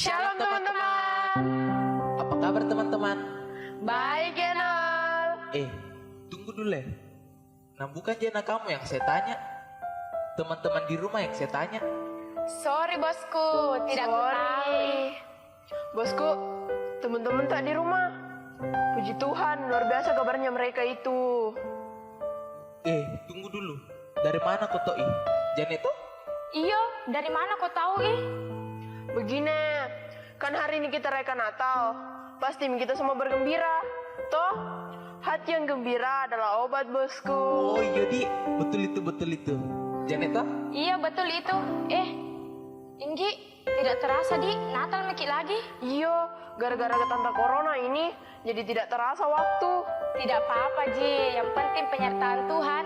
Shalom teman-teman. Apa kabar teman-teman? Baik ya Nol. Tunggu dulu ya. Nah bukan Jana kamu yang saya tanya, teman-teman di rumah yang saya tanya. Sorry bosku, tidak tahu. Bosku, teman-teman tak di rumah. Puji Tuhan, luar biasa kabarnya mereka itu. Tunggu dulu. Dari mana kau tahu? Jana itu? Iya, dari mana kau tahu Begini, kan hari ini kita rayakan Natal. Pasti kita semua bergembira. Toh, hati yang gembira adalah obat bosku. Oh iya Di, betul itu. Jana itu? Iya betul itu. Inggi, tidak terasa Di, Natal mekik lagi. Iya, gara-gara ketanda corona ini, jadi tidak terasa waktu. Tidak apa-apa Ji, yang penting penyertaan Tuhan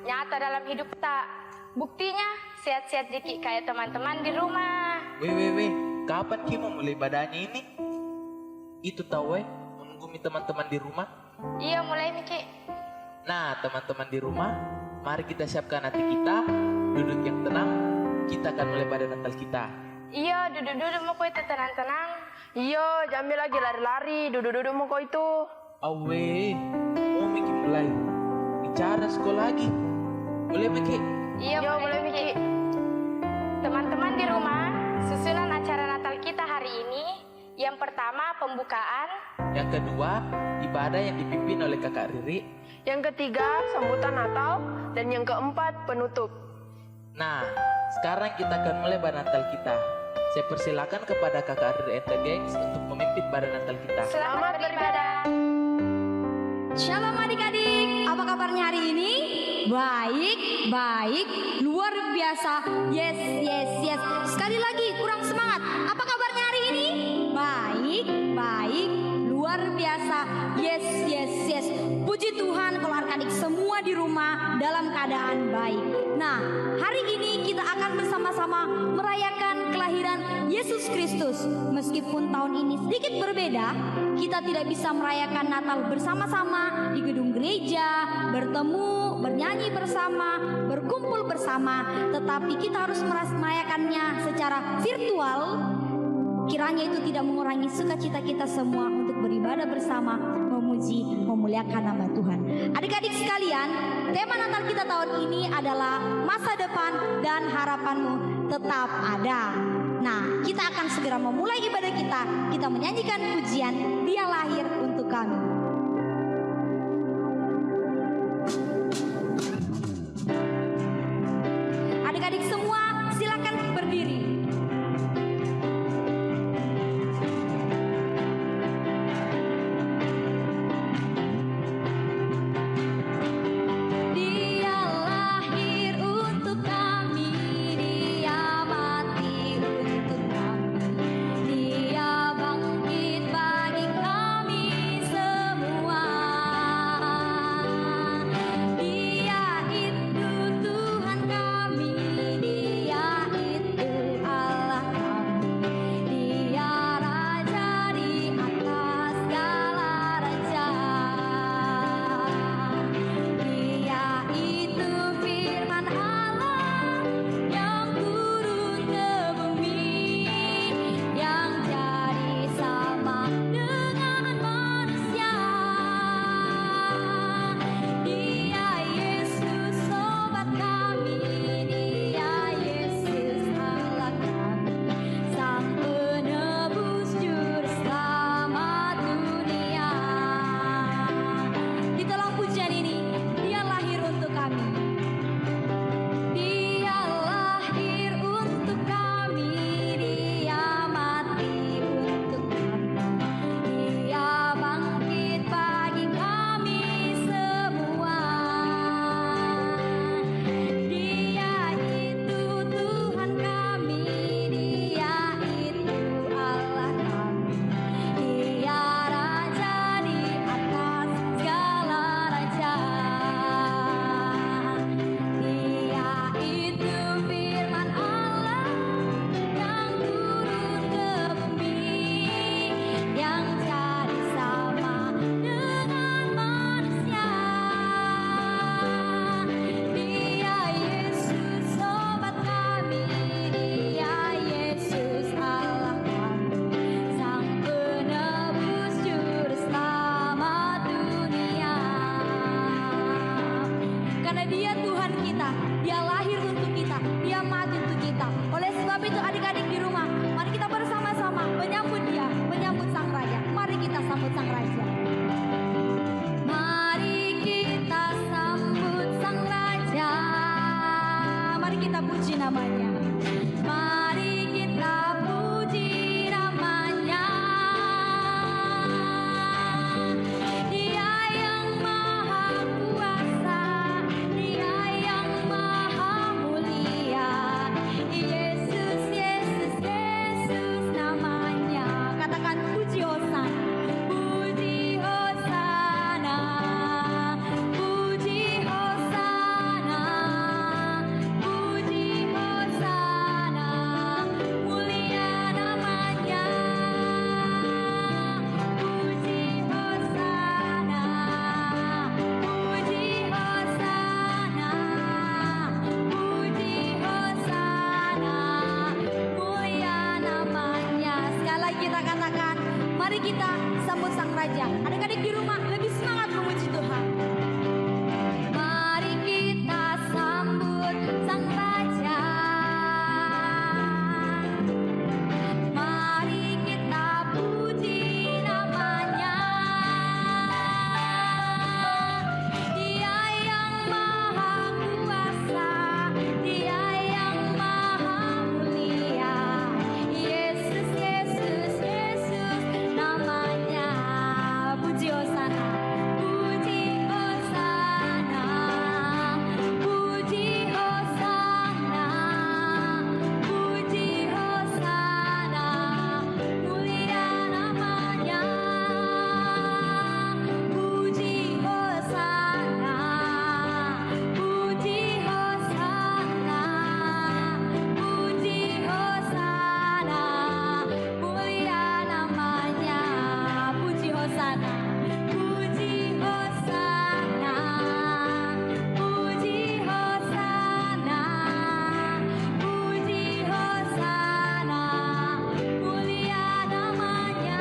nyata dalam hidup tak. Buktinya, sehat-sehat dikit kayak teman-teman di rumah. Weh, kapan Ki mau mulai badannya ini? Itu tahu menunggu teman-teman di rumah. Iya, mulai Miki. Nah, teman-teman di rumah, mari kita siapkan hati kita, duduk yang tenang, kita akan mulai pada Natal kita. Iya, duduk-duduk mau kau itu tenang-tenang. Iya, jambil lagi lari-lari, duduk-duduk mau kau itu. Awe, mau Miki mulai bicara sekolah lagi. Boleh Miki? Iya, mulai Miki. Teman-teman di rumah, susunan acara Natal kita hari ini, yang pertama pembukaan, yang kedua ibadah yang dipimpin oleh kakak Riri, yang ketiga sambutan Natal, dan yang keempat penutup. Nah, sekarang kita akan mulai pada Natal kita. Saya persilakan kepada kakak Riri and the Gangs untuk memimpin pada Natal kita. Selamat beribadah. Shalom adik-adik, apa kabarnya hari ini? Baik, luar biasa. Yes. Sekali lagi, kurang semangat. Apa kabarnya hari ini? Baik, luar biasa. Yes. Puji Tuhan kalau adik-adik semua di rumah dalam keadaan baik. Nah, hari ini kita akan bersama-sama merayakan kelahiran Yesus Kristus. Meskipun tahun ini sedikit berbeda, kita tidak bisa merayakan Natal bersama-sama di gedung gereja, bertemu, bernyanyi bersama, berkumpul bersama, tetapi kita harus merayakannya secara virtual. Kiranya itu tidak mengurangi sukacita kita semua untuk beribadah bersama, memuji, memuliakan nama Tuhan. Adik-adik sekalian, tema Natal kita tahun ini adalah masa depan dan harapanmu tetap ada. Nah, kita akan segera memulai ibadah kita. Kita menyanyikan pujian Dia Lahir Untuk Kami. Adik-adik semua silakan berdiri. Dia bangkit bagi kami semua. kita, dia lahir untuk kita, dia mati untuk kita. Oleh sebab itu adik-adik di rumah, mari kita bersama-sama menyambut dia, menyambut sang raja. Mari kita sambut sang raja. Mari kita sambut sang raja. Mari kita puji namanya. Mari kita puji namanya. Dia yang maha kuasa, dia yang maha mulia. Yesus, Yesus, Yesus namanya. Katakan puji Hosana. Puji Hosana. Puji Hosana. Puji Hosana. Mulia namanya. Puji Hosana. Puji Hosana. Puji Hosana. Mulia namanya. Sekali lagi kita katakan, mari kita sambut sang raja. Adik-adik di rumah lebih semangat memuji Tuhan. Mari kita sambut sang raja. Mari kita puji namanya. Dia yang maha kuasa, dia yang maha mulia. Yesus, Yesus, Yesus namanya. Puji Hosana. Puji Hosana. Puji Hosana. Puji Hosana. Mulia namanya. Puji Hosana. Puji Hosana. Puji Hosana. Mulia namanya. Puji Hosana. Puji Hosana. Puji Hosana. Puji Hosana. Mulia namanya.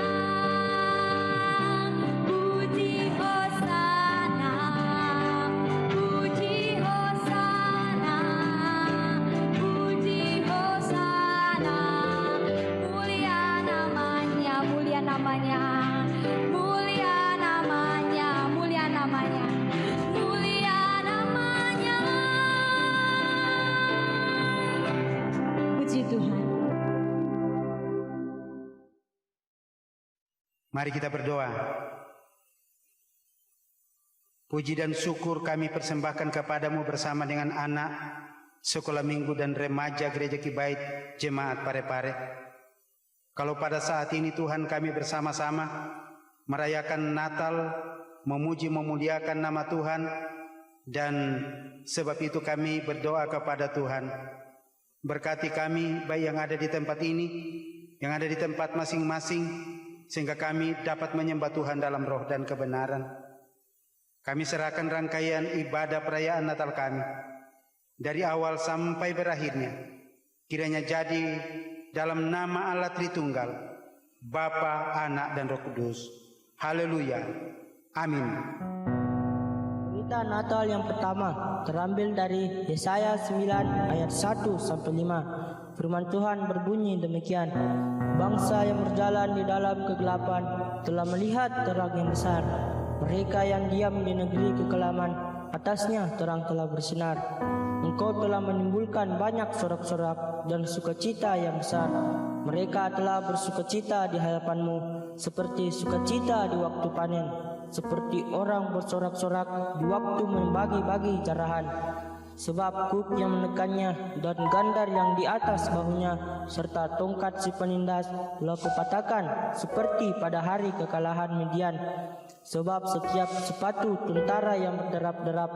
Puji Hosana. Puji Hosana. Puji Hosana. Mulia namanya. Mulia namanya. Mulia namanya. Mulia namanya. Mulia namanya. Puji Tuhan. Mari kita berdoa. Puji dan syukur kami persembahkan kepadamu bersama dengan anak sekolah minggu dan remaja Gereja Kibait Jemaat Parepare. Kalau pada saat ini Tuhan kami bersama-sama merayakan Natal, memuji memuliakan nama Tuhan, dan sebab itu kami berdoa kepada Tuhan. Berkati kami baik yang ada di tempat ini, yang ada di tempat masing-masing, sehingga kami dapat menyembah Tuhan dalam roh dan kebenaran. Kami serahkan rangkaian ibadah perayaan Natal kami dari awal sampai berakhirnya, kiranya jadi dalam nama Allah Tritunggal, Bapa, Anak, dan Roh Kudus. Haleluya. Amin. Berita Natal yang pertama terambil dari Yesaya 9 ayat 1 sampai 5. Firman Tuhan berbunyi demikian: Bangsa yang berjalan di dalam kegelapan telah melihat terang yang besar. Mereka yang diam di negeri kekelaman, atasnya terang telah bersinar. Engkau telah menimbulkan banyak sorak-sorak dan sukacita yang besar. Mereka telah bersukacita di hadapanmu, seperti sukacita di waktu panen, seperti orang bersorak-sorak di waktu membagi-bagi jarahan. Sebab kuk yang menekannya dan gandar yang di atas bahunya serta tongkat si penindas telah kupatahkan seperti pada hari kekalahan Midian. Sebab setiap sepatu tentara yang berderap-derap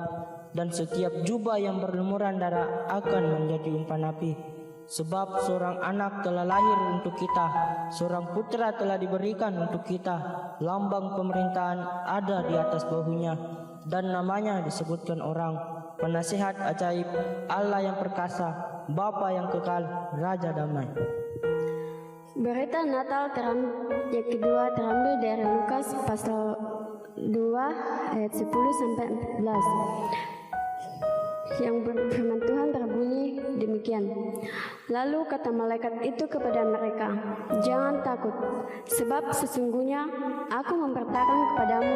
dan setiap jubah yang berlumuran darah akan menjadi umpan api. Sebab seorang anak telah lahir untuk kita, seorang putra telah diberikan untuk kita. Lambang pemerintahan ada di atas bahunya, dan namanya disebutkan orang Penasihat Ajaib, Allah yang perkasa, Bapa yang kekal, Raja damai. Berita Natal yang kedua terambil dari Lukas pasal 2 ayat 10 sampai 14. yang firman Tuhan berbunyi demikian. Lalu kata malaikat itu kepada mereka, "Jangan takut, sebab sesungguhnya aku mempertaruhkan kepadamu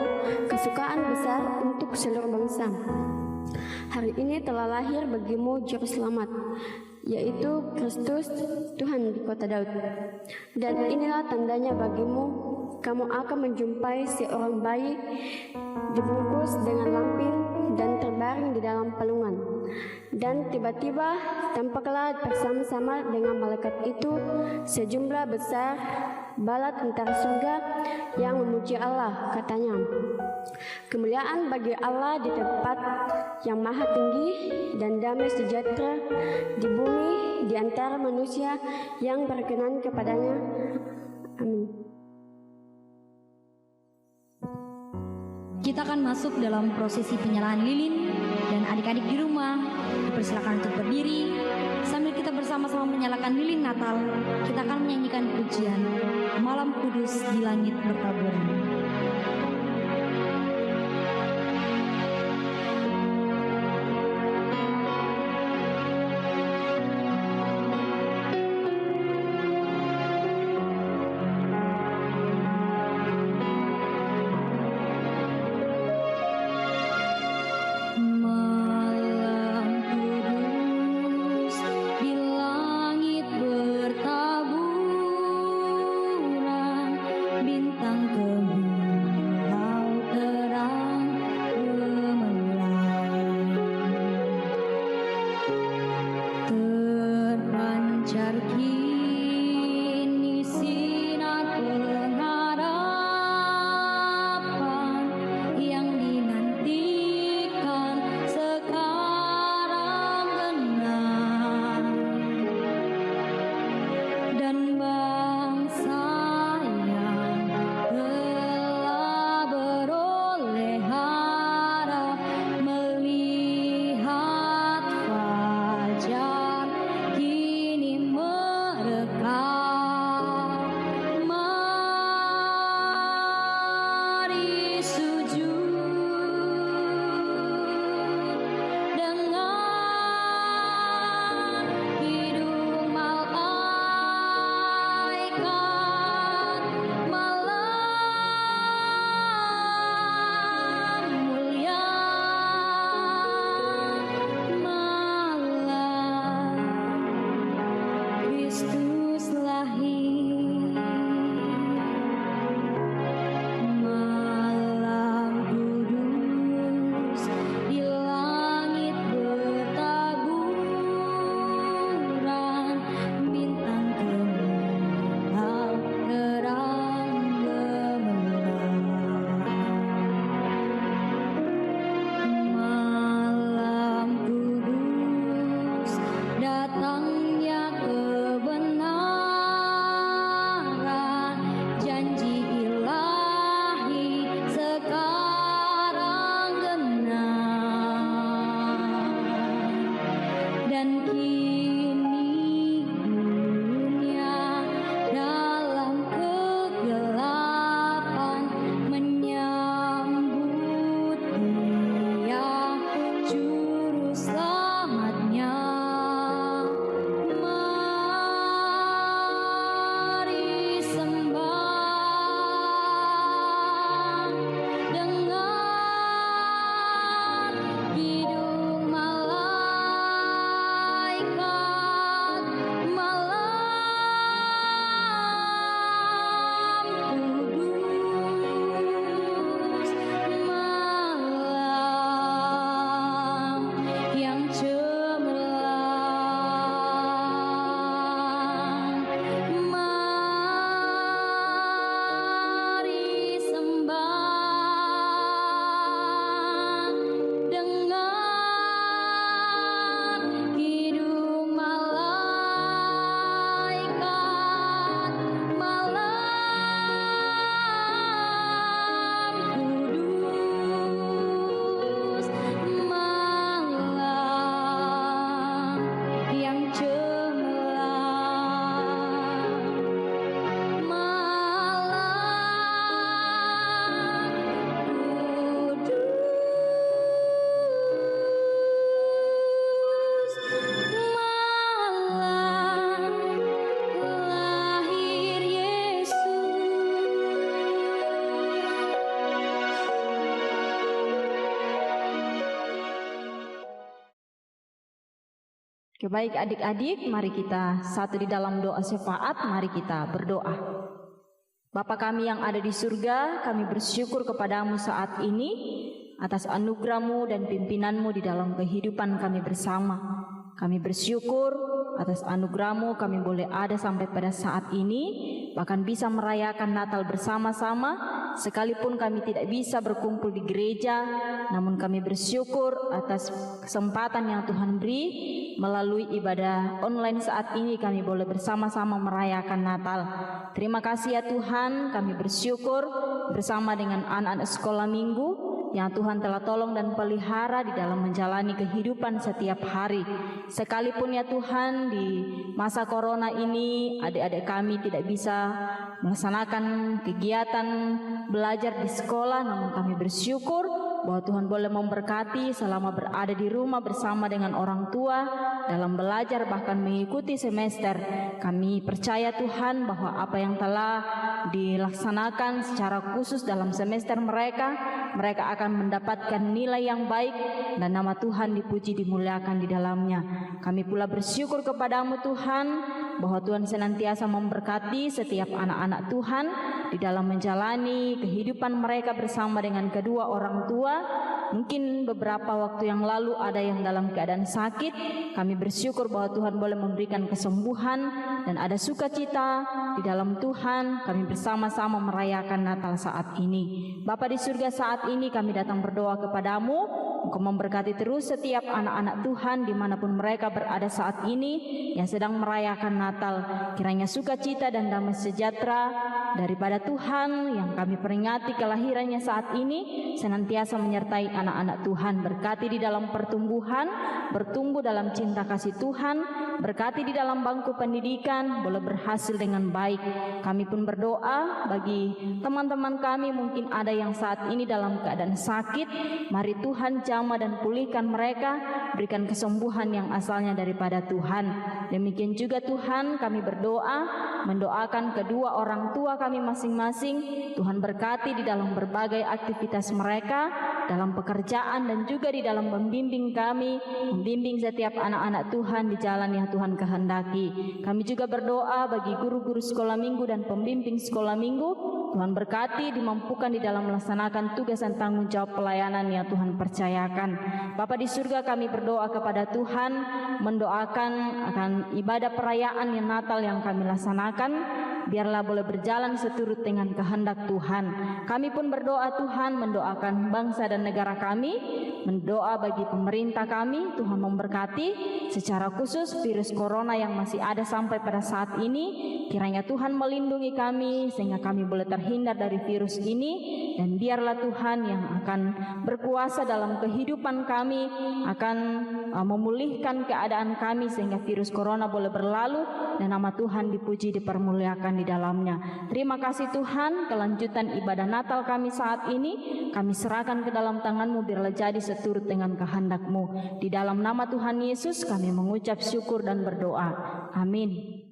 kesukaan besar untuk seluruh bangsa. Hari ini telah lahir bagimu juru selamat, yaitu Kristus Tuhan di kota Daud. Dan inilah tandanya bagimu, kamu akan menjumpai seorang bayi dibungkus dengan lampin dan terbaring di dalam palungan." Dan tiba-tiba tampaklah bersama-sama dengan malaikat itu sejumlah besar bala tentara surga yang memuji Allah, katanya, "Kemuliaan bagi Allah di tempat yang maha tinggi, dan damai sejahtera di bumi di antara manusia yang berkenan kepadanya. Amin." Kita akan masuk dalam prosesi penyalahan lilin, dan adik-adik di rumah dipersilakan untuk berdiri. Sambil kita bersama-sama menyalakan lilin Natal, kita akan menyanyikan pujian Malam Kudus di Langit Bertaburan. Bintang kehormatan Baik adik-adik, mari kita satu di dalam doa syafaat, mari kita berdoa. Bapa kami yang ada di surga, kami bersyukur kepadamu saat ini atas anugerah-Mu dan pimpinan-Mu di dalam kehidupan kami bersama. Kami bersyukur atas anugerah-Mu kami boleh ada sampai pada saat ini, bahkan bisa merayakan Natal bersama-sama, sekalipun kami tidak bisa berkumpul di gereja, namun kami bersyukur atas kesempatan yang Tuhan beri. Melalui ibadah online saat ini kami boleh bersama-sama merayakan Natal. Terima kasih ya Tuhan, kami bersyukur bersama dengan anak-anak sekolah minggu yang Tuhan telah tolong dan pelihara di dalam menjalani kehidupan setiap hari. Sekalipun ya Tuhan di masa corona ini adik-adik kami tidak bisa melaksanakan kegiatan belajar di sekolah, namun kami bersyukur bahwa Tuhan boleh memberkati selama berada di rumah bersama dengan orang tua dalam belajar bahkan mengikuti semester. Kami percaya Tuhan bahwa apa yang telah dilaksanakan secara khusus dalam semester mereka akan mendapatkan nilai yang baik dan nama Tuhan dipuji dimuliakan di dalamnya. Kami pula bersyukur kepadamu Tuhan bahwa Tuhan senantiasa memberkati setiap anak-anak Tuhan di dalam menjalani kehidupan mereka bersama dengan kedua orang tua. Mungkin beberapa waktu yang lalu ada yang dalam keadaan sakit. Kami bersyukur bahwa Tuhan boleh memberikan kesembuhan dan ada sukacita di dalam Tuhan. Kami bersama-sama merayakan Natal saat ini. Bapa di surga, saat ini kami datang berdoa kepadamu. Engkau memberkati terus setiap anak-anak Tuhan dimanapun mereka berada saat ini yang sedang merayakan Natal. Kiranya sukacita dan damai sejahtera daripada Tuhan yang kami peringati kelahirannya saat ini senantiasa menyertai anak-anak Tuhan. Berkati di dalam pertumbuhan, bertumbuh dalam cinta kasih Tuhan, berkati di dalam bangku pendidikan, boleh berhasil dengan baik. Kami pun berdoa bagi teman-teman kami mungkin ada yang saat ini dalam keadaan sakit. Mari Tuhan jamah dan pulihkan mereka, berikan kesembuhan yang asalnya daripada Tuhan. Demikian juga Tuhan kami berdoa, mendoakan kedua orang tua kami masing-masing. Tuhan berkati di dalam berbagai aktivitas mereka, dalam pekerjaan dan juga di dalam membimbing kami, membimbing setiap anak-anak Tuhan di jalan yang Tuhan kehendaki. Kami juga berdoa bagi guru-guru sekolah minggu dan pembimbing sekolah minggu. Tuhan berkati, dimampukan di dalam melaksanakan tugas dan tanggung jawab pelayanan yang Tuhan percayakan. Bapa di surga, kami berdoa kepada Tuhan, mendoakan akan ibadah perayaan yang Natal yang kami laksanakan, biarlah boleh berjalan seturut dengan kehendak Tuhan. Kami pun berdoa Tuhan, mendoakan bangsa dan negara kami, mendoa bagi pemerintah kami. Tuhan memberkati secara khusus virus corona yang masih ada sampai pada saat ini. Kiranya Tuhan melindungi kami sehingga kami boleh terhindar dari virus ini, dan biarlah Tuhan yang akan berkuasa dalam kehidupan kami, akan memulihkan keadaan kami sehingga virus corona boleh berlalu dan nama Tuhan dipuji dipermuliakan di dalamnya. Terima kasih Tuhan, kelanjutan ibadah Natal kami saat ini kami serahkan ke dalam tangan-Mu, biarlah jadi seturut dengan kehendak-Mu. Di dalam nama Tuhan Yesus kami mengucap syukur dan berdoa. Amin.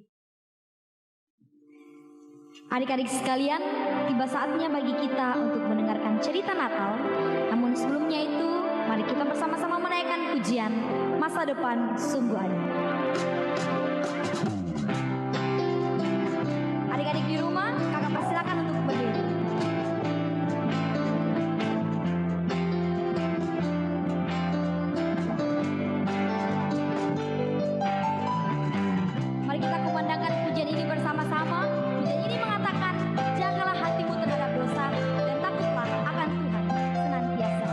Adik-adik sekalian, tiba saatnya bagi kita untuk mendengarkan cerita Natal. Namun sebelumnya itu, mari kita bersama-sama menaikkan pujian Masa Depan Sungguh Ada. Adik-adik di rumah, kakak persilakan untuk berdiri. Mari kita kumandangkan pujian ini bersama-sama. Pujian ini mengatakan, jagalah hatimu terhadap dosa dan takutlah akan Tuhan senantiasa.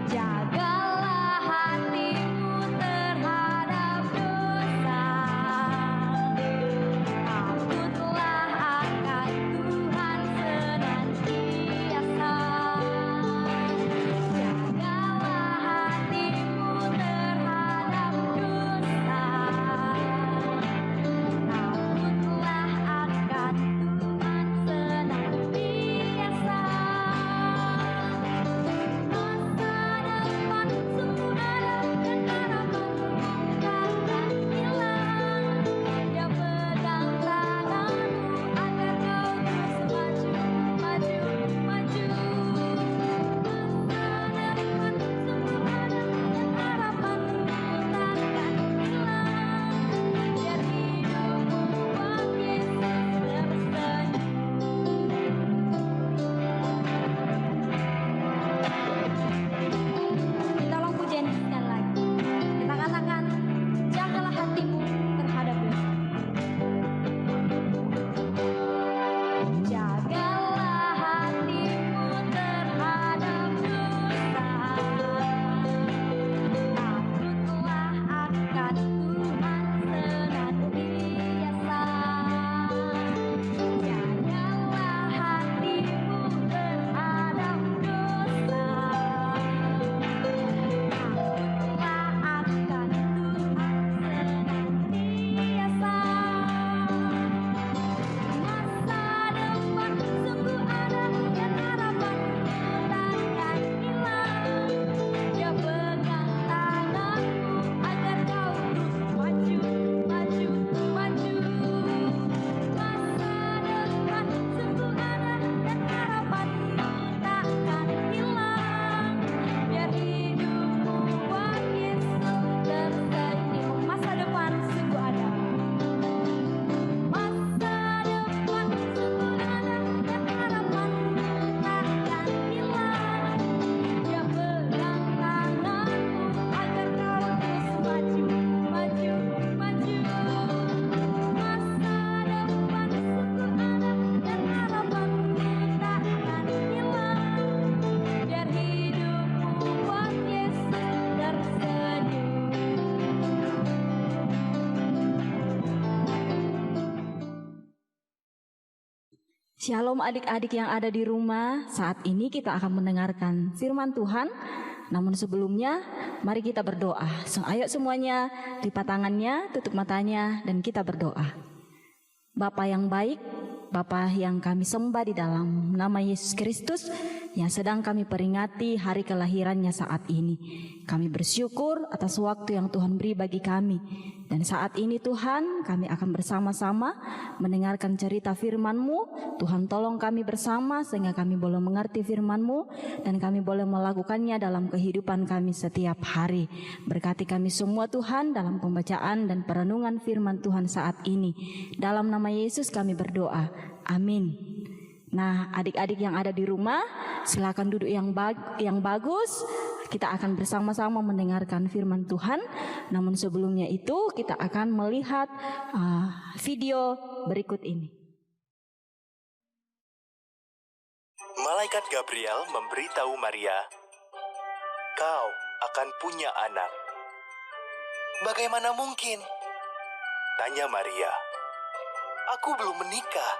Jagalah Shalom adik-adik yang ada di rumah. Saat ini kita akan mendengarkan firman Tuhan. Namun sebelumnya, mari kita berdoa. Ayo semuanya, lipat tangannya, tutup matanya, dan kita berdoa. Bapa yang baik, Bapa yang kami sembah di dalam nama Yesus Kristus, yang sedang kami peringati hari kelahirannya saat ini. Kami bersyukur atas waktu yang Tuhan beri bagi kami. Dan saat ini Tuhan, kami akan bersama-sama mendengarkan cerita firman-Mu. Tuhan tolong kami bersama sehingga kami boleh mengerti firman-Mu dan kami boleh melakukannya dalam kehidupan kami setiap hari. Berkati kami semua Tuhan dalam pembacaan dan perenungan firman Tuhan saat ini. Dalam nama Yesus kami berdoa. Amin. Nah, adik-adik yang ada di rumah, silakan duduk yang bagus. Kita akan bersama-sama mendengarkan firman Tuhan. Namun sebelumnya itu kita akan melihat video berikut ini. Malaikat Gabriel memberitahu Maria, "Kau akan punya anak." "Bagaimana mungkin?" tanya Maria. "Aku belum menikah."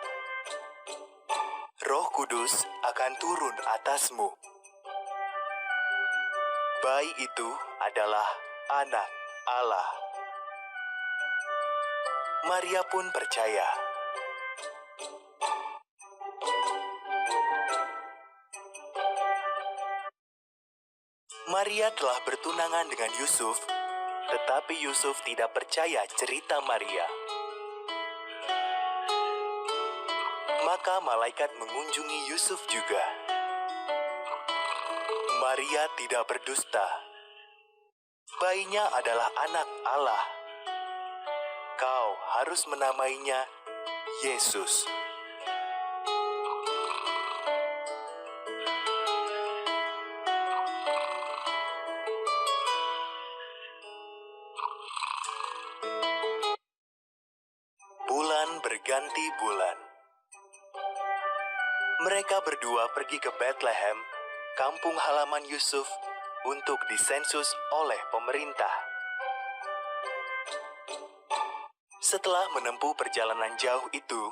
"Roh Kudus akan turun atasmu. Bayi itu adalah anak Allah." Maria pun percaya. Maria telah bertunangan dengan Yusuf, tetapi Yusuf tidak percaya cerita Maria. Maka malaikat mengunjungi Yusuf juga. Maria tidak berdusta. Bayinya adalah anak Allah. Kau harus menamainya Yesus. Bulan berganti bulan. Mereka berdua pergi ke Bethlehem, kampung halaman Yusuf, untuk disensus oleh pemerintah. Setelah menempuh perjalanan jauh itu,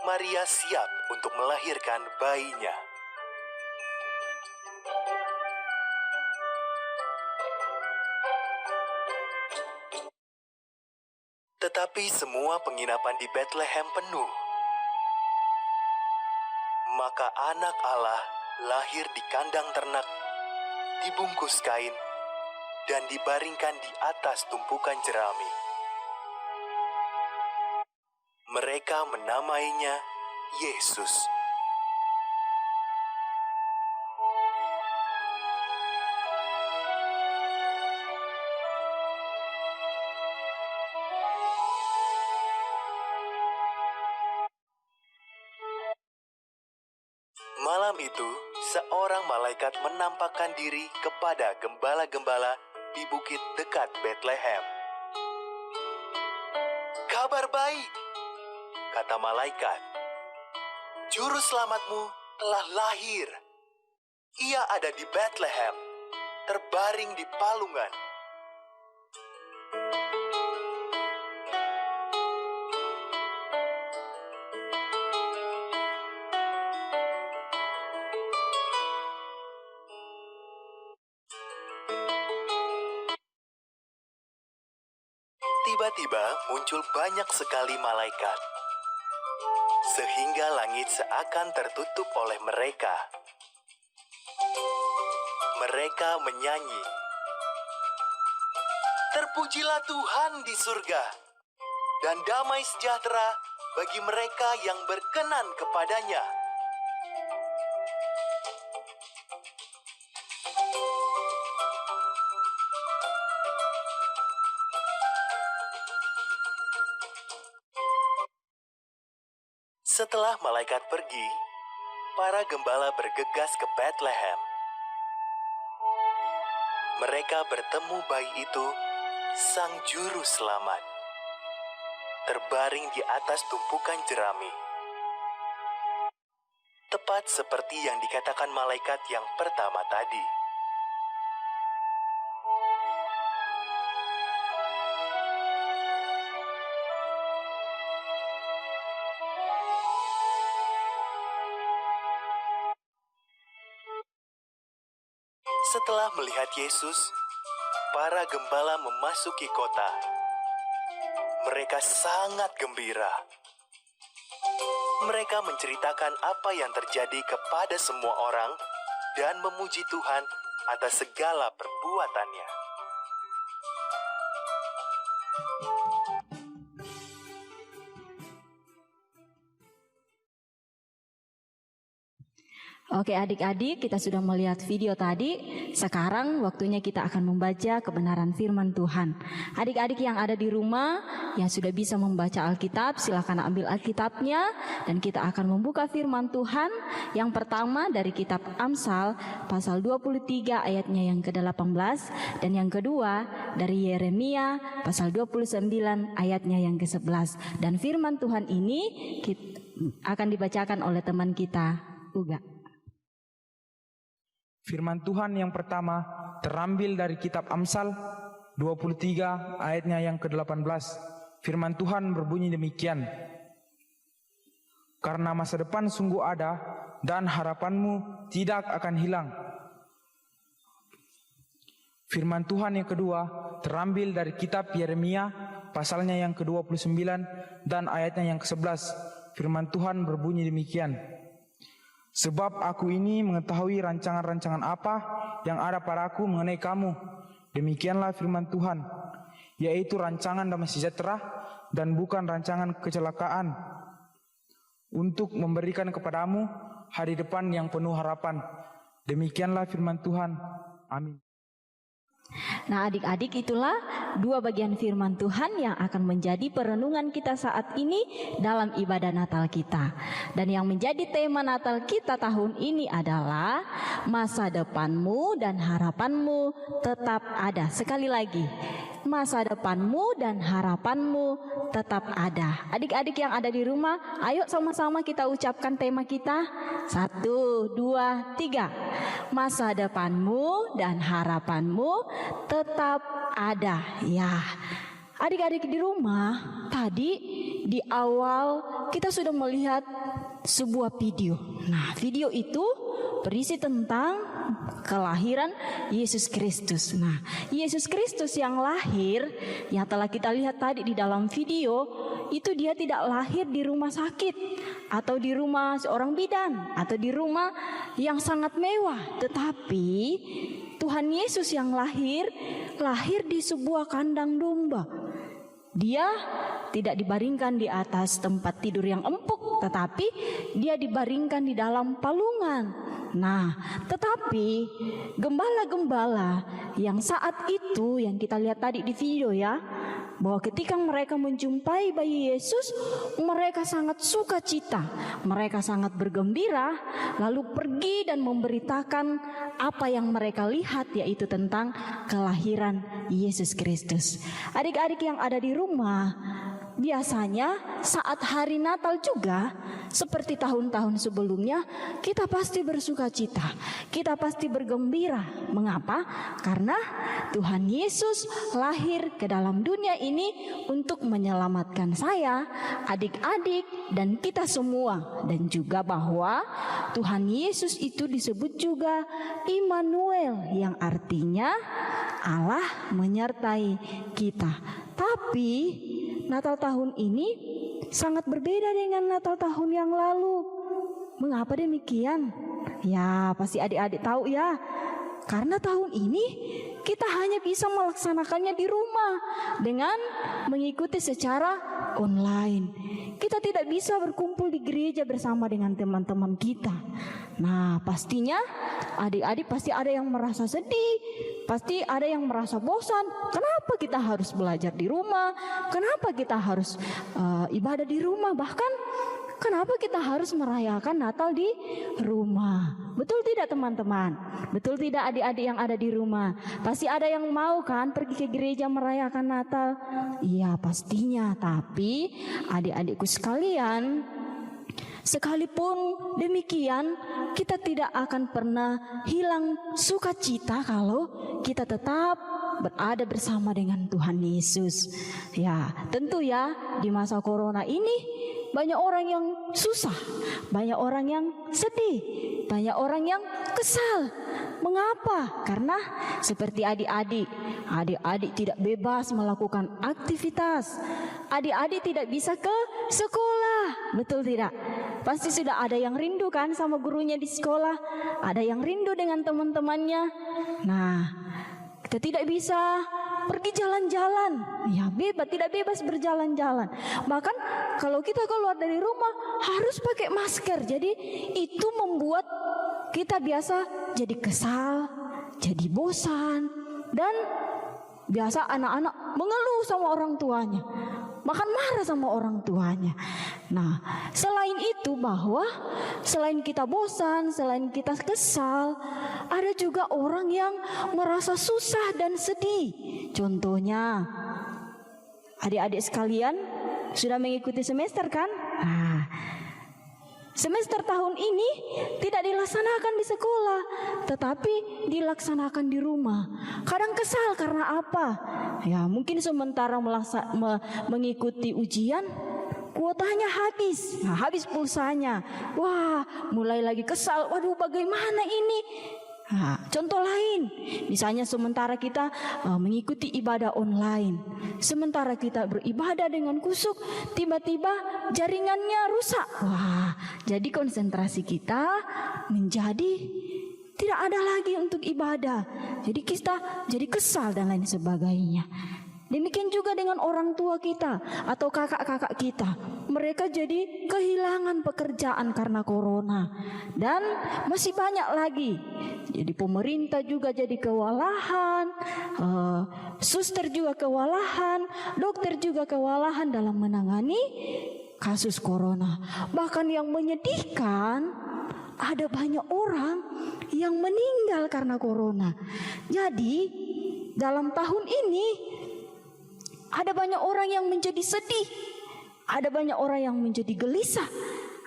Maria siap untuk melahirkan bayinya. Tetapi semua penginapan di Bethlehem penuh. Maka anak Allah lahir di kandang ternak, dibungkus kain, dan dibaringkan di atas tumpukan jerami. Mereka menamainya Yesus. Malam itu, seorang malaikat menampakkan diri kepada gembala-gembala di bukit dekat Bethlehem. "Kabar baik," kata malaikat. "Juru selamatmu telah lahir. Ia ada di Bethlehem, terbaring di palungan." Tiba-tiba muncul banyak sekali malaikat, sehingga langit seakan tertutup oleh mereka. Mereka menyanyi, "Terpujilah Tuhan di surga, dan damai sejahtera bagi mereka yang berkenan kepadanya." Setelah malaikat pergi, para gembala bergegas ke Bethlehem. Mereka bertemu bayi itu, sang juru selamat, terbaring di atas tumpukan jerami. Tepat seperti yang dikatakan malaikat yang pertama tadi. Setelah melihat Yesus, para gembala memasuki kota. Mereka sangat gembira. Mereka menceritakan apa yang terjadi kepada semua orang dan memuji Tuhan atas segala perbuatannya. Oke adik-adik, kita sudah melihat video tadi. Sekarang waktunya kita akan membaca kebenaran firman Tuhan. Adik-adik yang ada di rumah yang sudah bisa membaca Alkitab, silakan ambil Alkitabnya dan kita akan membuka firman Tuhan. Yang pertama dari kitab Amsal pasal 23 ayatnya yang ke-18 dan yang kedua dari Yeremia pasal 29 ayatnya yang ke-11. Dan firman Tuhan ini akan dibacakan oleh teman kita, Uga. Firman Tuhan yang pertama terambil dari kitab Amsal 23 ayatnya yang ke-18. Firman Tuhan berbunyi demikian. Karena masa depan sungguh ada dan harapanmu tidak akan hilang. Firman Tuhan yang kedua terambil dari kitab Yeremia pasalnya yang ke-29 dan ayatnya yang ke-11. Firman Tuhan berbunyi demikian. Sebab aku ini mengetahui rancangan-rancangan apa yang ada padaku mengenai kamu. Demikianlah firman Tuhan, yaitu rancangan damai sejahtera dan bukan rancangan kecelakaan, untuk memberikan kepadamu hari depan yang penuh harapan. Demikianlah firman Tuhan. Amin. Nah adik-adik, itulah dua bagian firman Tuhan yang akan menjadi perenungan kita saat ini dalam ibadah Natal kita. Dan yang menjadi tema Natal kita tahun ini adalah masa depanmu dan harapanmu tetap ada. Sekali lagi, masa depanmu dan harapanmu tetap ada. Adik-adik yang ada di rumah, ayo sama-sama kita ucapkan tema kita. 1, 2, 3. Masa depanmu dan harapanmu tetap ada. Ya, adik-adik di rumah, tadi di awal kita sudah melihat sebuah video. Nah, video itu berisi tentang kelahiran Yesus Kristus. Nah, Yesus Kristus yang lahir, yang telah kita lihat tadi di dalam video, itu dia tidak lahir di rumah sakit, atau di rumah seorang bidan, atau di rumah yang sangat mewah. Tetapi Tuhan Yesus yang lahir di sebuah kandang domba. Dia tidak dibaringkan di atas tempat tidur yang empuk, tetapi dia dibaringkan di dalam palungan. Nah, tetapi gembala-gembala yang saat itu yang kita lihat tadi di video ya, bahwa ketika mereka menjumpai bayi Yesus, mereka sangat sukacita, mereka sangat bergembira, lalu pergi dan memberitakan apa yang mereka lihat, yaitu tentang kelahiran Yesus Kristus. Adik-adik yang ada di rumah, biasanya saat hari Natal juga seperti tahun-tahun sebelumnya, kita pasti bersuka cita, kita pasti bergembira. Mengapa? Karena Tuhan Yesus lahir ke dalam dunia ini untuk menyelamatkan saya, adik-adik, dan kita semua. Dan juga bahwa Tuhan Yesus itu disebut juga Immanuel, yang artinya Allah menyertai kita. Tapi Natal tahun ini sangat berbeda dengan Natal tahun yang lalu. Mengapa demikian? Ya, pasti adik-adik tahu ya. Karena tahun ini kita hanya bisa melaksanakannya di rumah dengan mengikuti secara online. Kita tidak bisa berkumpul di gereja bersama dengan teman-teman kita. Nah, pastinya adik-adik pasti ada yang merasa sedih, pasti ada yang merasa bosan. Kenapa kita harus belajar di rumah? Kenapa kita harus ibadah di rumah? Bahkan kenapa kita harus merayakan Natal di rumah? Betul tidak teman-teman? Betul tidak adik-adik yang ada di rumah? Pasti ada yang mau kan pergi ke gereja merayakan Natal? Iya pastinya. Tapi adik-adikku sekalian, sekalipun demikian, kita tidak akan pernah hilang sukacita kalau kita tetap berada bersama dengan Tuhan Yesus. Ya, tentu ya di masa corona ini banyak orang yang susah, banyak orang yang sedih, banyak orang yang kesal. Mengapa? Karena seperti adik-adik tidak bebas melakukan aktivitas. Adik-adik tidak bisa ke sekolah, betul tidak? Pasti sudah ada yang rindu kan sama gurunya di sekolah, ada yang rindu dengan teman-temannya. Nah, kita tidak bisa pergi jalan-jalan, ya tidak bebas berjalan-jalan. Bahkan kalau kita keluar dari rumah harus pakai masker. Jadi itu membuat kita biasa jadi kesal, jadi bosan, dan biasa anak-anak mengeluh sama orang tuanya, bahkan marah sama orang tuanya. Nah, selain itu bahwa selain kita bosan, selain kita kesal, ada juga orang yang merasa susah dan sedih. Contohnya, adik-adik sekalian sudah mengikuti semester kan? Nah, semester tahun ini tidak dilaksanakan di sekolah, tetapi dilaksanakan di rumah. Kadang kesal karena apa? Ya, mungkin sementara mengikuti ujian, kuotanya habis. Nah, habis pulsanya. Wah, mulai lagi kesal. Waduh, bagaimana ini? Nah, contoh lain, misalnya sementara kita mengikuti ibadah online, sementara kita beribadah dengan kusuk, tiba-tiba jaringannya rusak. Wah, jadi konsentrasi kita menjadi tidak ada lagi untuk ibadah. Jadi kita jadi kesal dan lain sebagainya. Demikian juga dengan orang tua kita atau kakak-kakak kita. Mereka jadi kehilangan pekerjaan karena corona. Dan masih banyak lagi. Jadi pemerintah juga jadi kewalahan, suster juga kewalahan, dokter juga kewalahan dalam menangani kasus corona. Bahkan yang menyedihkan, ada banyak orang yang meninggal karena corona. Jadi dalam tahun ini ada banyak orang yang menjadi sedih, ada banyak orang yang menjadi gelisah,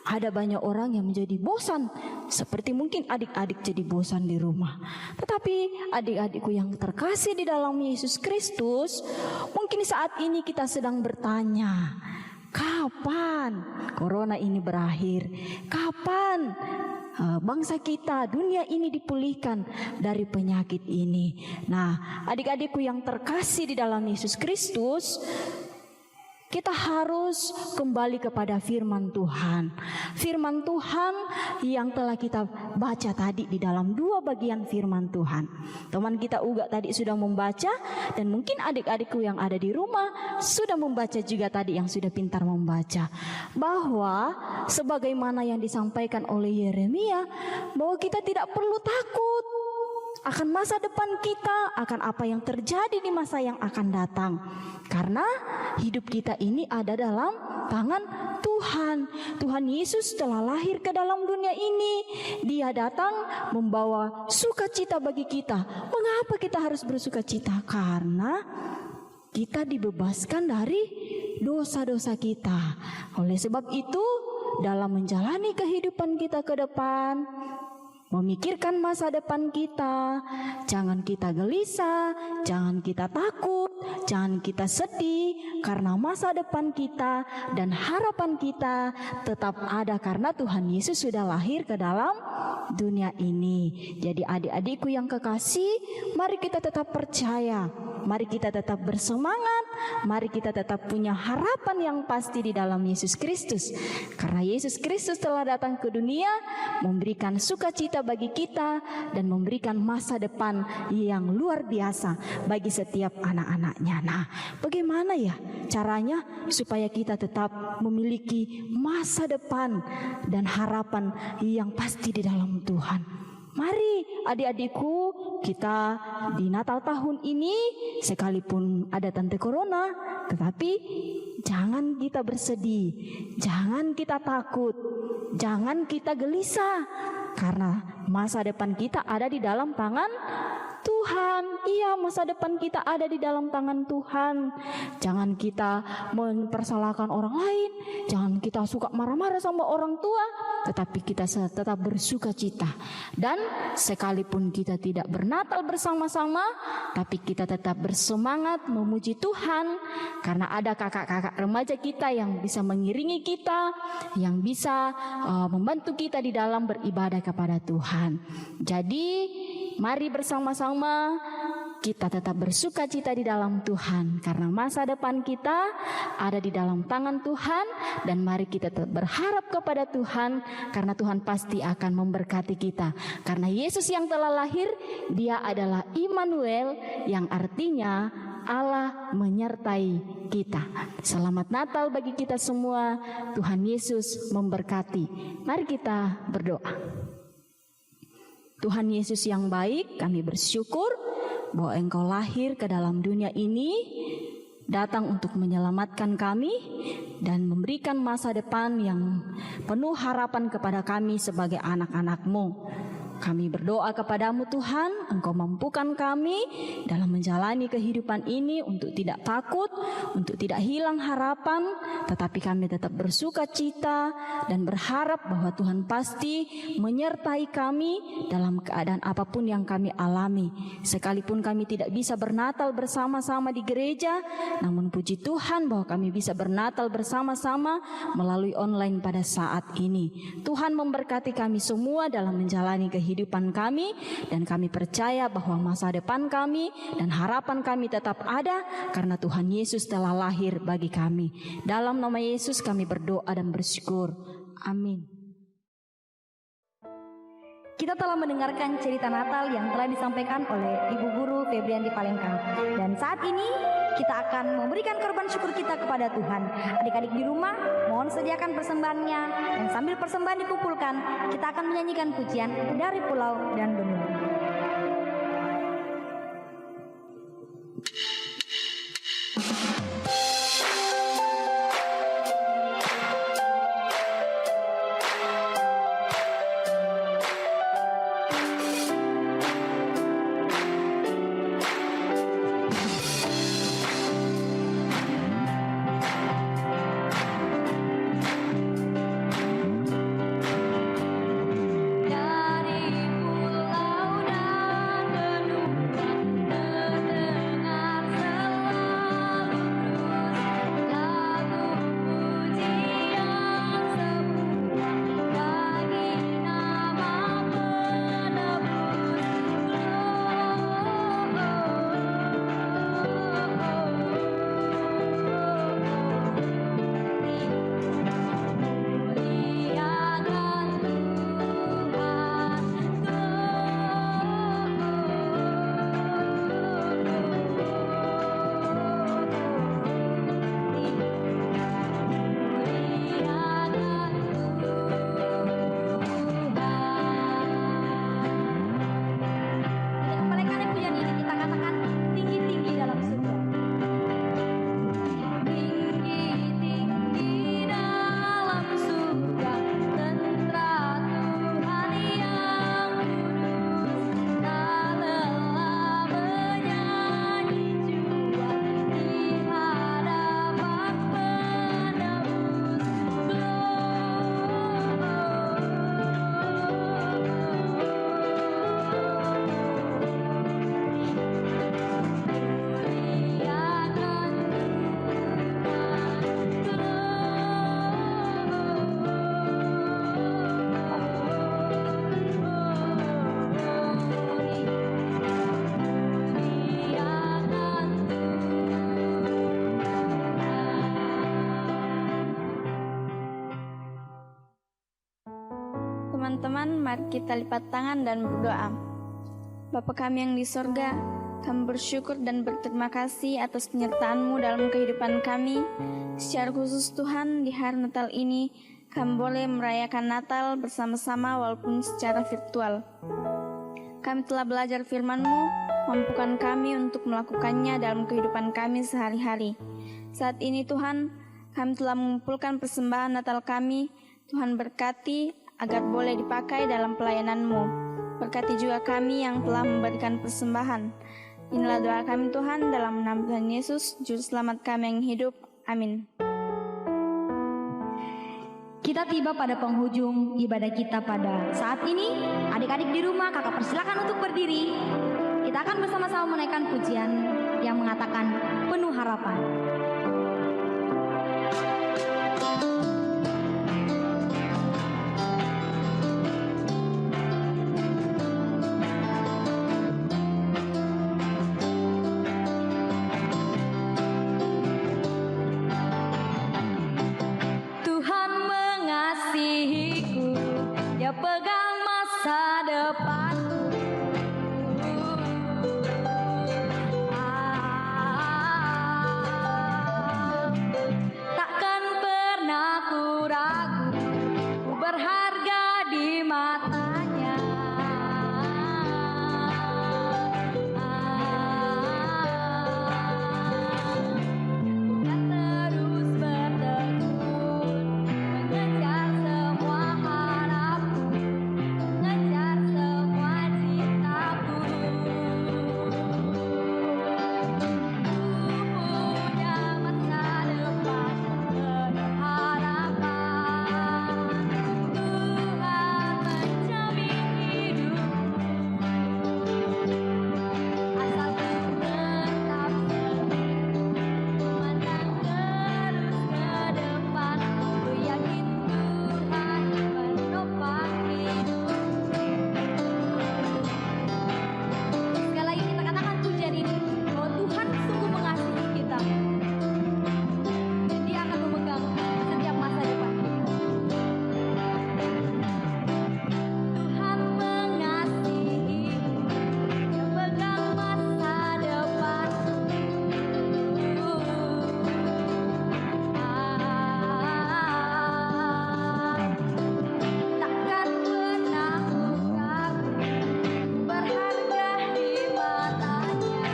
ada banyak orang yang menjadi bosan. Seperti mungkin adik-adik jadi bosan di rumah. Tetapi adik-adikku yang terkasih di dalam Yesus Kristus, mungkin saat ini kita sedang bertanya, kapan corona ini berakhir? Kapan bangsa kita, dunia ini dipulihkan dari penyakit ini? Nah, adik-adikku yang terkasih di dalam Yesus Kristus, kita harus kembali kepada firman Tuhan. Firman Tuhan yang telah kita baca tadi di dalam 2 bagian firman Tuhan. Teman kita Uga tadi sudah membaca, dan mungkin adik-adikku yang ada di rumah sudah membaca juga tadi, yang sudah pintar membaca. Bahwa sebagaimana yang disampaikan oleh Yeremia, bahwa kita tidak perlu takut akan masa depan kita, akan apa yang terjadi di masa yang akan datang. Karena hidup kita ini ada dalam tangan Tuhan. Tuhan Yesus telah lahir ke dalam dunia ini. Dia datang membawa sukacita bagi kita. Mengapa kita harus bersukacita? Karena kita dibebaskan dari dosa-dosa kita. Oleh sebab itu, dalam menjalani kehidupan kita ke depan, memikirkan masa depan kita, jangan kita gelisah, jangan kita takut, jangan kita sedih, karena masa depan kita dan harapan kita tetap ada karena Tuhan Yesus sudah lahir ke dalam dunia ini. Jadi adik-adikku yang kekasih, mari kita tetap percaya, mari kita tetap bersemangat, mari kita tetap punya harapan yang pasti di dalam Yesus Kristus. Karena Yesus Kristus telah datang ke dunia memberikan sukacita bagi kita dan memberikan masa depan yang luar biasa bagi setiap anak-anaknya. Nah, bagaimana ya caranya supaya kita tetap memiliki masa depan dan harapan yang pasti di dalam Tuhan? Mari adik-adikku, kita di Natal tahun ini sekalipun ada tante corona, tetapi jangan kita bersedih, jangan kita takut, jangan kita gelisah, karena masa depan kita ada di dalam tangan Tuhan, iya masa depan kita ada di dalam tangan Tuhan. Jangan kita mempersalahkan orang lain, jangan kita suka marah-marah sama orang tua, tetapi kita tetap bersuka cita. Dan sekalipun kita tidak bernatal bersama-sama, tapi kita tetap bersemangat memuji Tuhan, karena ada kakak-kakak remaja kita yang bisa mengiringi kita, yang bisa membantu kita di dalam beribadah kepada Tuhan. Jadi mari bersama-sama kita tetap bersuka cita di dalam Tuhan, karena masa depan kita ada di dalam tangan Tuhan. Dan mari kita tetap berharap kepada Tuhan, karena Tuhan pasti akan memberkati kita. Karena Yesus yang telah lahir, Dia adalah Immanuel, yang artinya Allah menyertai kita. Selamat Natal bagi kita semua. Tuhan Yesus memberkati. Mari kita berdoa. Tuhan Yesus yang baik, kami bersyukur bahwa Engkau lahir ke dalam dunia ini, datang untuk menyelamatkan kami dan memberikan masa depan yang penuh harapan kepada kami sebagai anak-anak-Mu. Kami berdoa kepadamu Tuhan, Engkau mampukan kami dalam menjalani kehidupan ini untuk tidak takut, untuk tidak hilang harapan, tetapi kami tetap bersuka cita dan berharap bahwa Tuhan pasti menyertai kami dalam keadaan apapun yang kami alami. Sekalipun kami tidak bisa bernatal bersama-sama di gereja, namun puji Tuhan bahwa kami bisa bernatal bersama-sama melalui online pada saat ini. Tuhan memberkati kami semua dalam menjalani kehidupan kami, dan kami percaya bahwa masa depan kami dan harapan kami tetap ada karena Tuhan Yesus telah lahir bagi kami. Dalam nama Yesus kami berdoa dan bersyukur. Amin. Kita telah mendengarkan cerita Natal yang telah disampaikan oleh Ibu Guru Febrianti Palengka. Dan saat ini kita akan memberikan korban syukur kita kepada Tuhan. Adik-adik di rumah, mohon sediakan persembahannya. Dan sambil persembahan dikumpulkan, kita akan menyanyikan pujian Dari Pulau dan Benua. Teman-teman, mari kita lipat tangan dan berdoa. Bapa kami yang di sorga, kami bersyukur dan berterima kasih atas penyertaan-Mu dalam kehidupan kami. Secara khusus Tuhan, di hari Natal ini, kami boleh merayakan Natal bersama-sama walaupun secara virtual. Kami telah belajar firman-Mu, mampukan kami untuk melakukannya dalam kehidupan kami sehari-hari. Saat ini Tuhan, kami telah mengumpulkan persembahan Natal kami. Tuhan berkati agar boleh dipakai dalam pelayanan-Mu. Berkati juga kami yang telah memberikan persembahan. Inilah doa kami Tuhan, dalam nama Tuhan Yesus, Juru Selamat kami yang hidup. Amin. Kita tiba pada penghujung ibadah kita pada saat ini. Adik-adik di rumah, kakak persilakan untuk berdiri. Kita akan bersama-sama menaikkan pujian yang mengatakan penuh harapan. Tuhan mengasihiku, Dia pegang masa depanku. Takkan pernah ku ragu, ku berharga di matanya. Bukan terus bertekun, mengejar semua harapku, mengejar semua cintaku. Punya masa depan penuh harapan. Tuhan menjamin hidupku, asal ku tetap setia, memandang terus ke depan. Ku yakin Tuhan menopang hidupku. Sekali lagi kita katakan pujian ini, bahwa Tuhan sungguh mengasihi kita, dan Dia akan memegang setiap masa depan. Tuhan mengasihi, Dia pegang masa depan. Takkan pernah ku ragu, berharga di matanya.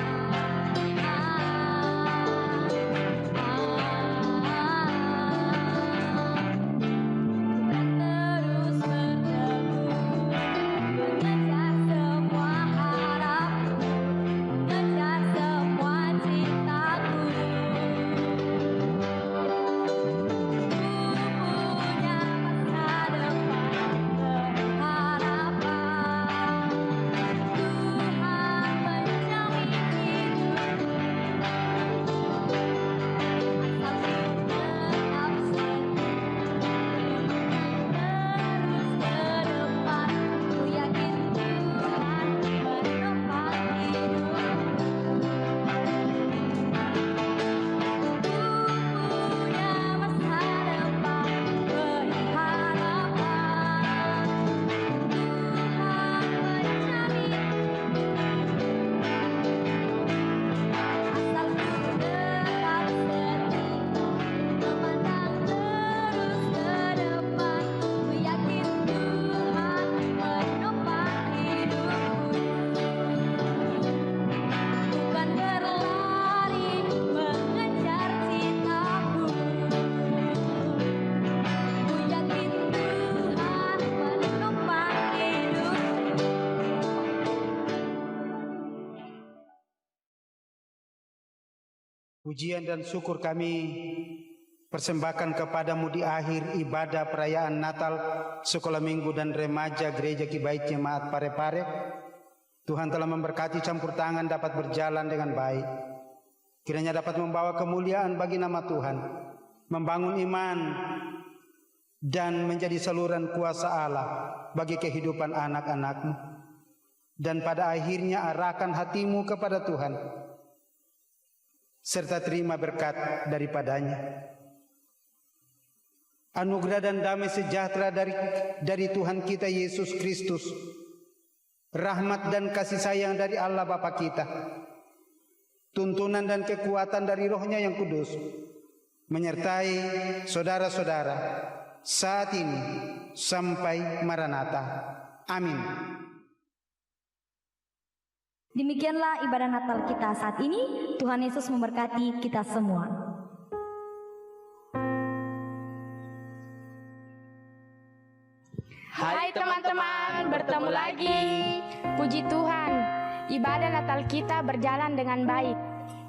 Bukan terus bertekun, mengejar semua harapku, mengejar semua cintaku. Punya masa depan penuh harapan. Tuhan menjamin hidupku, asal ku tetap setia, terus ke depan. Ku yakin Tuhan menopang hidupku. Punya masa depan penuh harapan. Tuhan menjamin, asal ku tetap setia, memandang terus ke depan. Ku yakin Tuhan menopang hidupku. Bukan berlari mengejar cintaku, ku yakin Tuhan menopang hidupku. Pujian dan syukur kami persembahkan kepadamu di akhir ibadah perayaan Natal, Sekolah Minggu dan Remaja Gereja Kibait Jemaat Parepare. Tuhan telah memberkati campur tangan dapat berjalan dengan baik. Kiranya dapat membawa kemuliaan bagi nama Tuhan, membangun iman, dan menjadi saluran kuasa Allah bagi kehidupan anak-anakmu. Dan pada akhirnya arahkan hatimu kepada Tuhan, serta terima berkat daripadanya. Anugerah dan damai sejahtera dari Tuhan kita Yesus Kristus, rahmat dan kasih sayang dari Allah Bapa kita, tuntunan dan kekuatan dari Roh-Nya yang kudus, menyertai saudara-saudara saat ini sampai Maranatha. Amin. Demikianlah ibadah Natal kita saat ini. Tuhan Yesus memberkati kita semua. Hai teman-teman, bertemu lagi. Puji Tuhan, ibadah Natal kita berjalan dengan baik.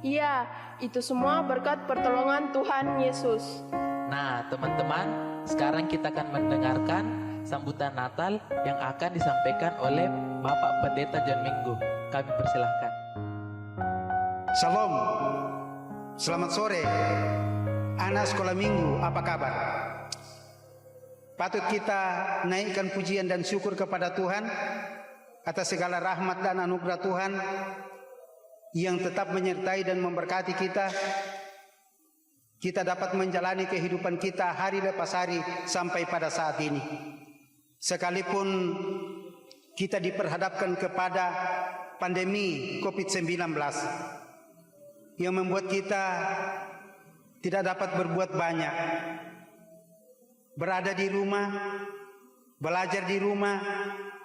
Iya, itu semua berkat pertolongan Tuhan Yesus. Nah, teman-teman, sekarang kita akan mendengarkan sambutan Natal yang akan disampaikan oleh Bapak Pendeta John Minggu. Kami persilahkan. Shalom, selamat sore. Anak sekolah minggu, apa kabar? Patut kita naikkan pujian dan syukur kepada Tuhan atas segala rahmat dan anugerah Tuhan yang tetap menyertai dan memberkati kita. Kita dapat menjalani kehidupan kita hari lepas hari sampai pada saat ini. Sekalipun kita diperhadapkan kepada pandemi COVID-19 yang membuat kita tidak dapat berbuat banyak. Berada di rumah, belajar di rumah,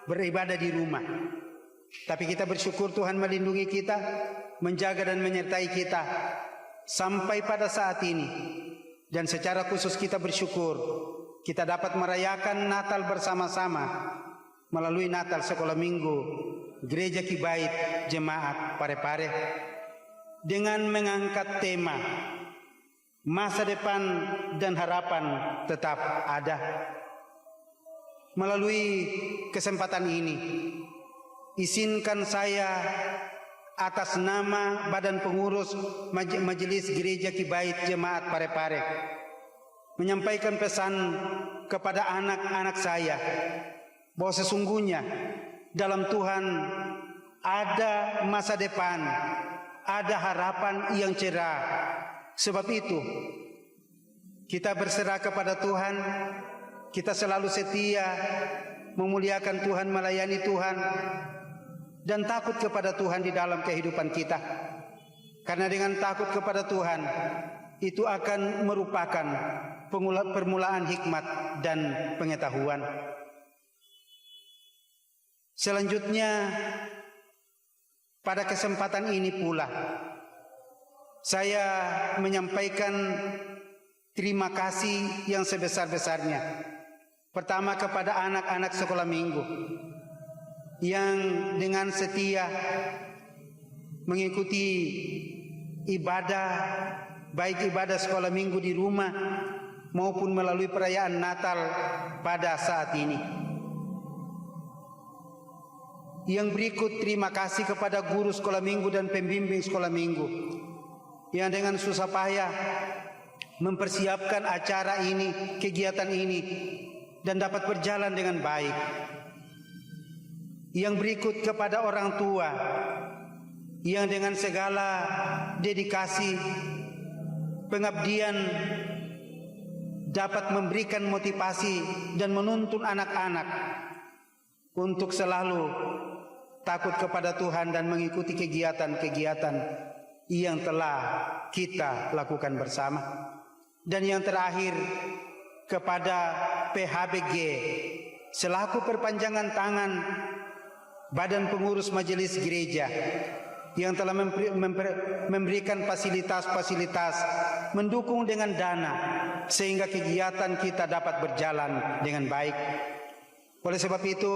beribadah di rumah. Tapi kita bersyukur Tuhan melindungi kita, menjaga dan menyertai kita sampai pada saat ini. Dan secara khusus kita bersyukur kita dapat merayakan Natal bersama-sama melalui Natal Sekolah Minggu Gereja Kibait Jemaat Parepare dengan mengangkat tema masa depan dan harapan tetap ada. Melalui kesempatan ini, izinkan saya atas nama Badan Pengurus Majelis Gereja Kibait Jemaat Parepare menyampaikan pesan kepada anak-anak saya bahwa sesungguhnya dalam Tuhan ada masa depan, ada harapan yang cerah. Sebab itu kita berserah kepada Tuhan, kita selalu setia memuliakan Tuhan, melayani Tuhan, dan takut kepada Tuhan di dalam kehidupan kita. Karena dengan takut kepada Tuhan itu akan merupakan permulaan hikmat dan pengetahuan. Selanjutnya, pada kesempatan ini pula saya menyampaikan terima kasih yang sebesar-besarnya. Pertama kepada anak-anak sekolah minggu yang dengan setia mengikuti ibadah, baik ibadah sekolah minggu di rumah maupun melalui perayaan Natal pada saat ini. Yang berikut, terima kasih kepada guru sekolah minggu dan pembimbing sekolah minggu yang dengan susah payah mempersiapkan acara ini, kegiatan ini, dan dapat berjalan dengan baik. Yang berikut kepada orang tua yang dengan segala dedikasi, pengabdian dapat memberikan motivasi dan menuntun anak-anak untuk selalu takut kepada Tuhan dan mengikuti kegiatan-kegiatan yang telah kita lakukan bersama. Dan yang terakhir kepada PHBG selaku perpanjangan tangan Badan Pengurus Majelis Gereja yang telah memberikan fasilitas-fasilitas, mendukung dengan dana sehingga kegiatan kita dapat berjalan dengan baik. Oleh sebab itu,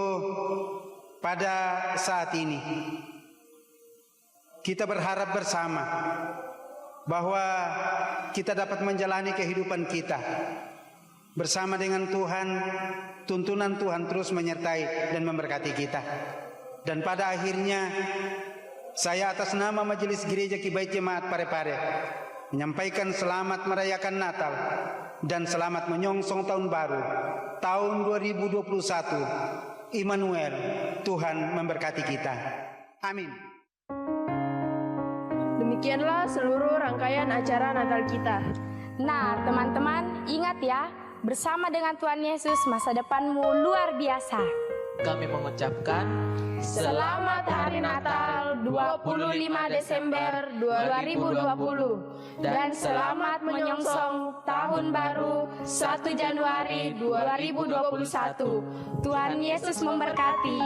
pada saat ini kita berharap bersama bahwa kita dapat menjalani kehidupan kita bersama dengan Tuhan. Tuntunan Tuhan terus menyertai dan memberkati kita. Dan pada akhirnya saya atas nama Majelis Gereja Kibait Jemaat Parepare menyampaikan selamat merayakan Natal dan selamat menyongsong tahun baru tahun 2021. Immanuel, Tuhan memberkati kita. Amin. Demikianlah seluruh rangkaian acara Natal kita. Nah, teman-teman, ingat ya, bersama dengan Tuhan Yesus masa depanmu luar biasa. Kami mengucapkan Selamat Hari Natal 25 Desember 2020 dan selamat menyongsong Tahun Baru 1 Januari 2021. Tuhan Yesus memberkati.